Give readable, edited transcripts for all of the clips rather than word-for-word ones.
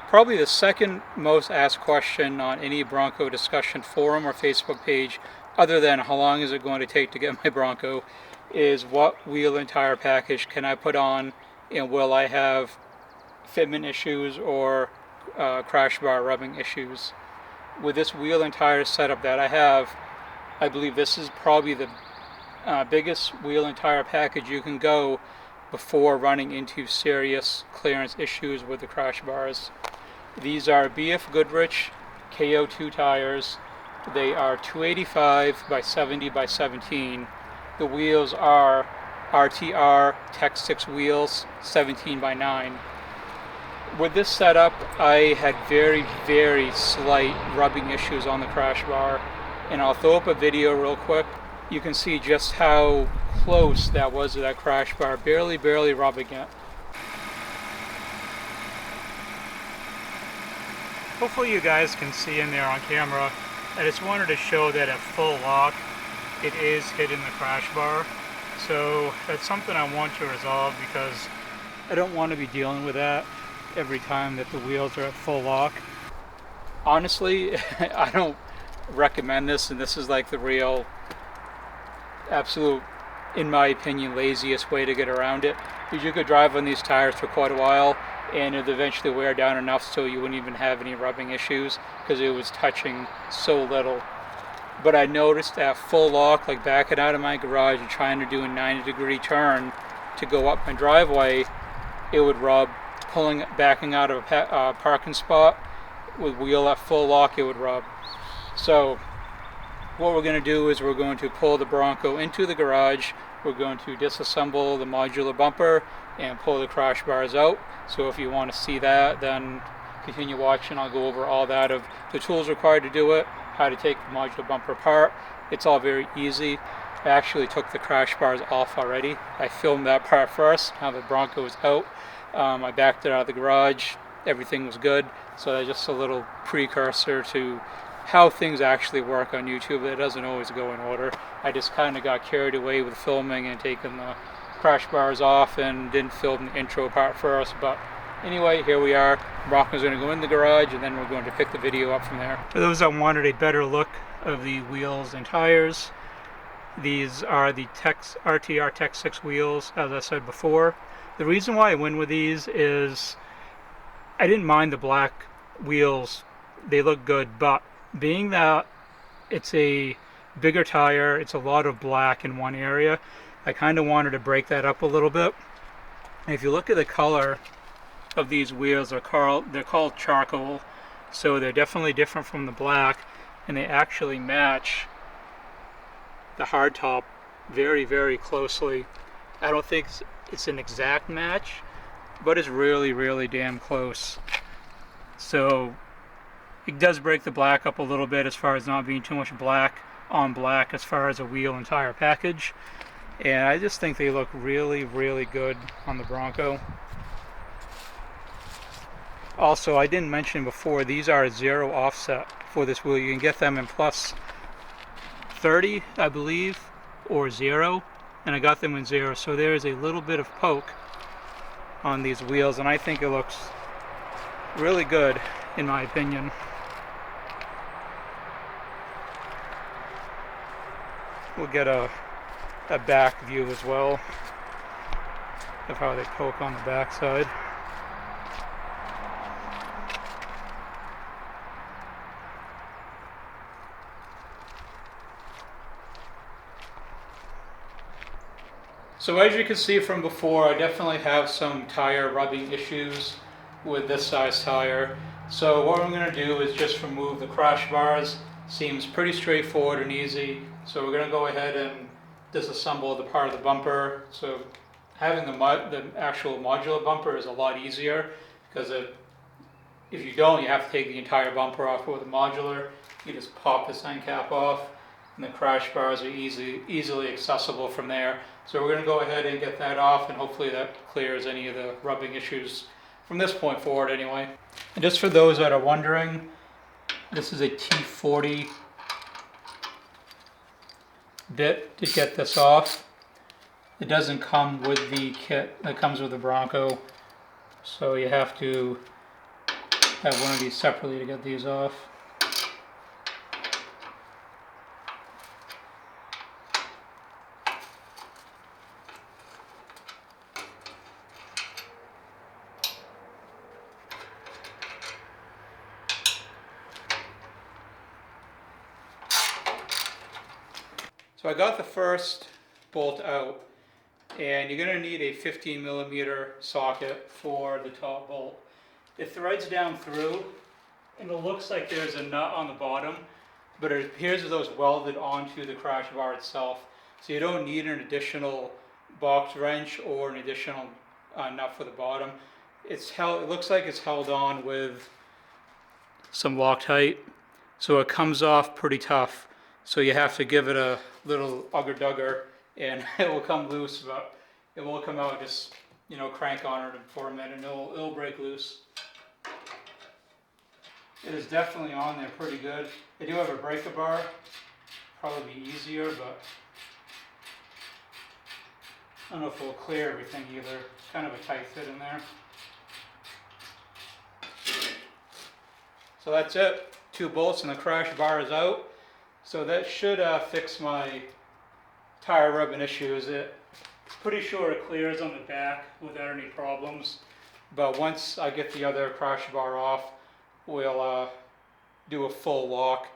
Probably the second most asked question on any Bronco discussion forum or Facebook page, other than how long is it going to take to get my Bronco, is what wheel and tire package can I put on, and will I have fitment issues or crash bar rubbing issues. With this wheel and tire setup that I have, I believe this is probably the biggest wheel and tire package you can go before running into serious clearance issues with the crash bars. These are BF Goodrich KO2 tires. They are 285 by 70 by 17. The wheels are RTR Tech 6 wheels, 17 by 9. With this setup, I had very, very slight rubbing issues on the crash bar, and I'll throw up a video real quick. You can see just how close that was to that crash bar, barely rubbing it. Hopefully you guys can see in there on camera. I just wanted to show that at full lock, it is hitting the crash bar. So that's something I want to resolve, because I don't want to be dealing with that every time that the wheels are at full lock. Honestly, I don't recommend this, and this is like the real absolute, in my opinion, laziest way to get around it, because you could drive on these tires for quite a while and it would eventually wear down enough so you wouldn't even have any rubbing issues because it was touching so little. But I noticed at full lock, like backing out of my garage and trying to do a 90-degree turn to go up my driveway, it would rub. Backing out of a parking spot with wheel at full lock, it would rub. So what we're going to do is we're going to pull the Bronco into the garage. We're going to disassemble the modular bumper and pull the crash bars out. So if you want to see that, then continue watching. I'll go over all that of the tools required to do it, how to take the modular bumper apart. It's all very easy. I actually took the crash bars off already. I filmed that part first. Now the Bronco is out. I backed it out of the garage. Everything was good. So that's just a little precursor to how things actually work on YouTube. It doesn't always go in order. I just kind of got carried away with filming and taking the crash bars off and didn't film the intro part first. But anyway, here we are. Bronco's going to go in the garage, and then we're going to pick the video up from there. For those that wanted a better look of the wheels and tires, these are the RTR Tech 6 wheels, as I said before. The reason why I went with these is I didn't mind the black wheels. They look good, but being that it's a bigger tire, it's a lot of black in one area, I kind of wanted to break that up a little bit. And if you look at the color of these wheels, they're called charcoal, so they're definitely different from the black, and they actually match the hardtop very, very closely. I don't think it's an exact match, but it's really, really damn close. So it does break the black up a little bit as far as not being too much black on black as far as a wheel and tire package. And I just think they look really, really good on the Bronco. Also, I didn't mention before, these are 0 offset for this wheel. You can get them in plus 30, I believe, or 0, and I got them in 0. So there is a little bit of poke on these wheels, and I think it looks really good, in my opinion. We'll get a back view as well of how they poke on the back side. So as you can see from before, I definitely have some tire rubbing issues with this size tire. So what I'm going to do is just remove the crash bars. Seems pretty straightforward and easy. So we're going to go ahead and disassemble the part of the bumper. So having the actual modular bumper is a lot easier, because if you don't, you have to take the entire bumper off. With the modular, you just pop this end cap off, and the crash bars are easily accessible from there. So we're going to go ahead and get that off, and hopefully that clears any of the rubbing issues from this point forward anyway. And just for those that are wondering, this is a T40 bit to get this off. It doesn't come with the kit that comes with the Bronco, so you have to have one of these separately to get these off. So I got the first bolt out, and you're going to need a 15mm socket for the top bolt. It threads down through, and it looks like there's a nut on the bottom, but it appears as though it's welded onto the crash bar itself. So you don't need an additional box wrench or an additional nut for the bottom. It looks like it's held on with some Loctite, so it comes off pretty tough. So you have to give it a little ugger-dugger, and it will come loose, but it will come out. Just, you know, crank on it for a minute, and it'll break loose. It is definitely on there pretty good. They do have a breaker bar, probably be easier, but I don't know if it will clear everything either. It's kind of a tight fit in there. So that's it. 2 bolts and the crash bar is out. So that should fix my tire rubbing issues. It's pretty sure it clears on the back without any problems. But once I get the other crash bar off, we'll do a full lock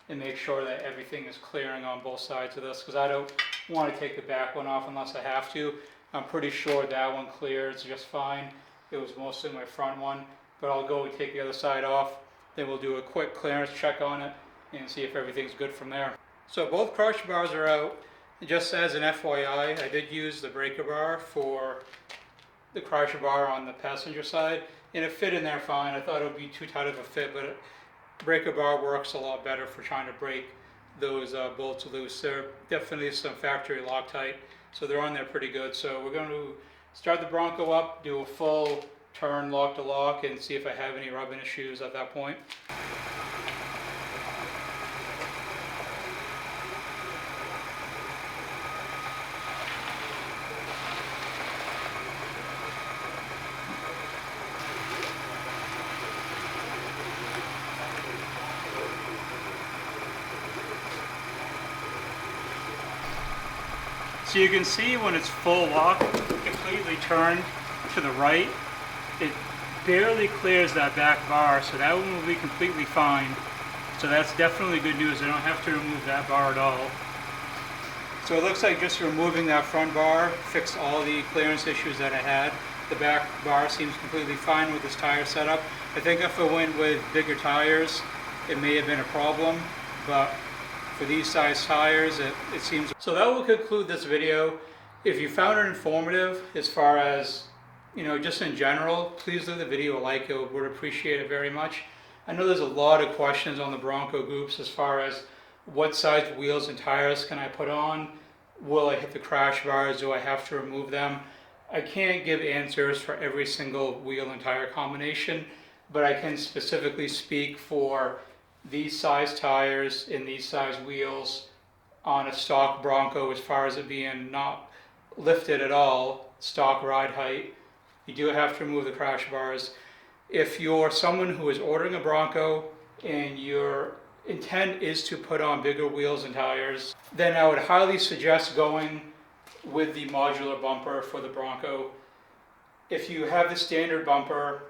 and make sure that everything is clearing on both sides of this, because I don't want to take the back one off unless I have to. I'm pretty sure that one clears just fine. It was mostly my front one, but I'll go and take the other side off. Then we'll do a quick clearance check on it and see if everything's good from there. So both crash bars are out. Just as an FYI, I did use the breaker bar for the crash bar on the passenger side, and it fit in there fine. I thought it would be too tight of a fit, but breaker bar works a lot better for trying to break those bolts loose. There are definitely some factory Loctite, so they're on there pretty good. So we're going to start the Bronco up, do a full turn lock to lock, and see if I have any rubbing issues at that point. So you can see when it's full lock, completely turned to the right, it barely clears that back bar, so that one will be completely fine. So that's definitely good news. I don't have to remove that bar at all. So it looks like just removing that front bar fixed all the clearance issues that I had. The back bar seems completely fine with this tire setup. I think if I went with bigger tires, it may have been a problem, but for these size tires, it seems. So that will conclude this video. If you found it informative as far as, you know, just in general, please leave the video a like. I would appreciate it very much. I know there's a lot of questions on the Bronco groups as far as what size wheels and tires can I put on? Will I hit the crash bars? Do I have to remove them? I can't give answers for every single wheel and tire combination, but I can specifically speak for these size tires and these size wheels on a stock Bronco as far as it being not lifted at all, stock ride height. You do have to remove the crash bars. If you're someone who is ordering a Bronco and your intent is to put on bigger wheels and tires, then I would highly suggest going with the modular bumper for the Bronco. If you have the standard bumper,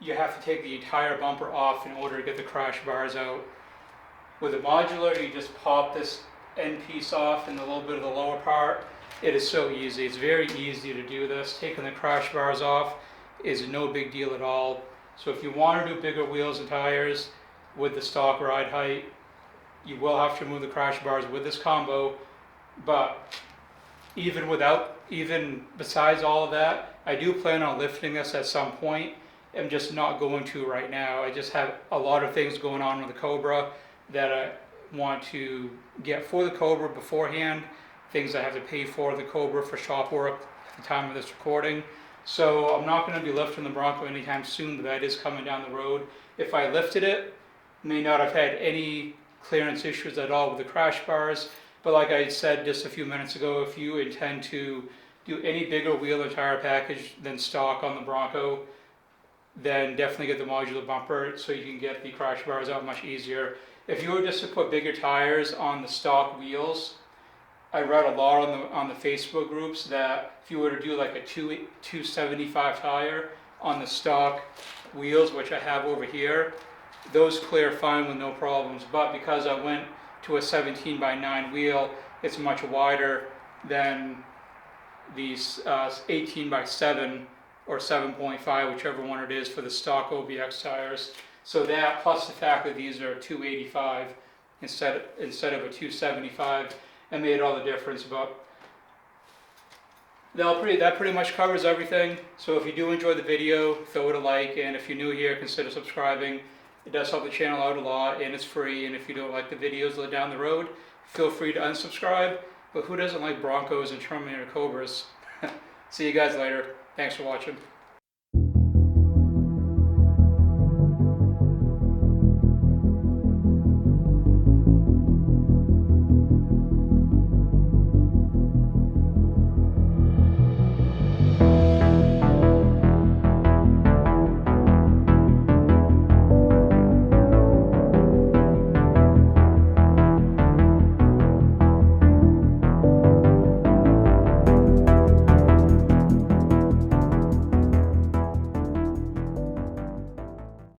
you have to take the entire bumper off in order to get the crash bars out. With a modular, you just pop this end piece off and a little bit of the lower part. It is so easy. It's very easy to do this. Taking the crash bars off is no big deal at all. So if you want to do bigger wheels and tires with the stock ride height, you will have to remove the crash bars with this combo. But even besides all of that, I do plan on lifting this at some point. I'm just not going to right now. I just have a lot of things going on with the Cobra that I want to get for the Cobra beforehand, things I have to pay for the Cobra for shop work at the time of this recording. So I'm not going to be lifting the Bronco anytime soon, but that is coming down the road. If I lifted it, may not have had any clearance issues at all with the crash bars, but like I said just a few minutes ago, if you intend to do any bigger wheel or tire package than stock on the Bronco, then definitely get the modular bumper so you can get the crash bars out much easier. If you were just to put bigger tires on the stock wheels, I read a lot on the Facebook groups that if you were to do like a 275 tire on the stock wheels, which I have over here, those clear fine with no problems. But because I went to a 17 by 9 wheel, it's much wider than these 18 by 7 or 7.5, whichever one it is, for the stock OBX tires. So that, plus the fact that these are 285 instead of a 275, that made all the difference. But that pretty much covers everything. So if you do enjoy the video, throw it a like, and if you're new here, consider subscribing. It does help the channel out a lot, and it's free. And if you don't like the videos down the road, feel free to unsubscribe. But who doesn't like Broncos and Terminator Cobras? See you guys later. Thanks for watching.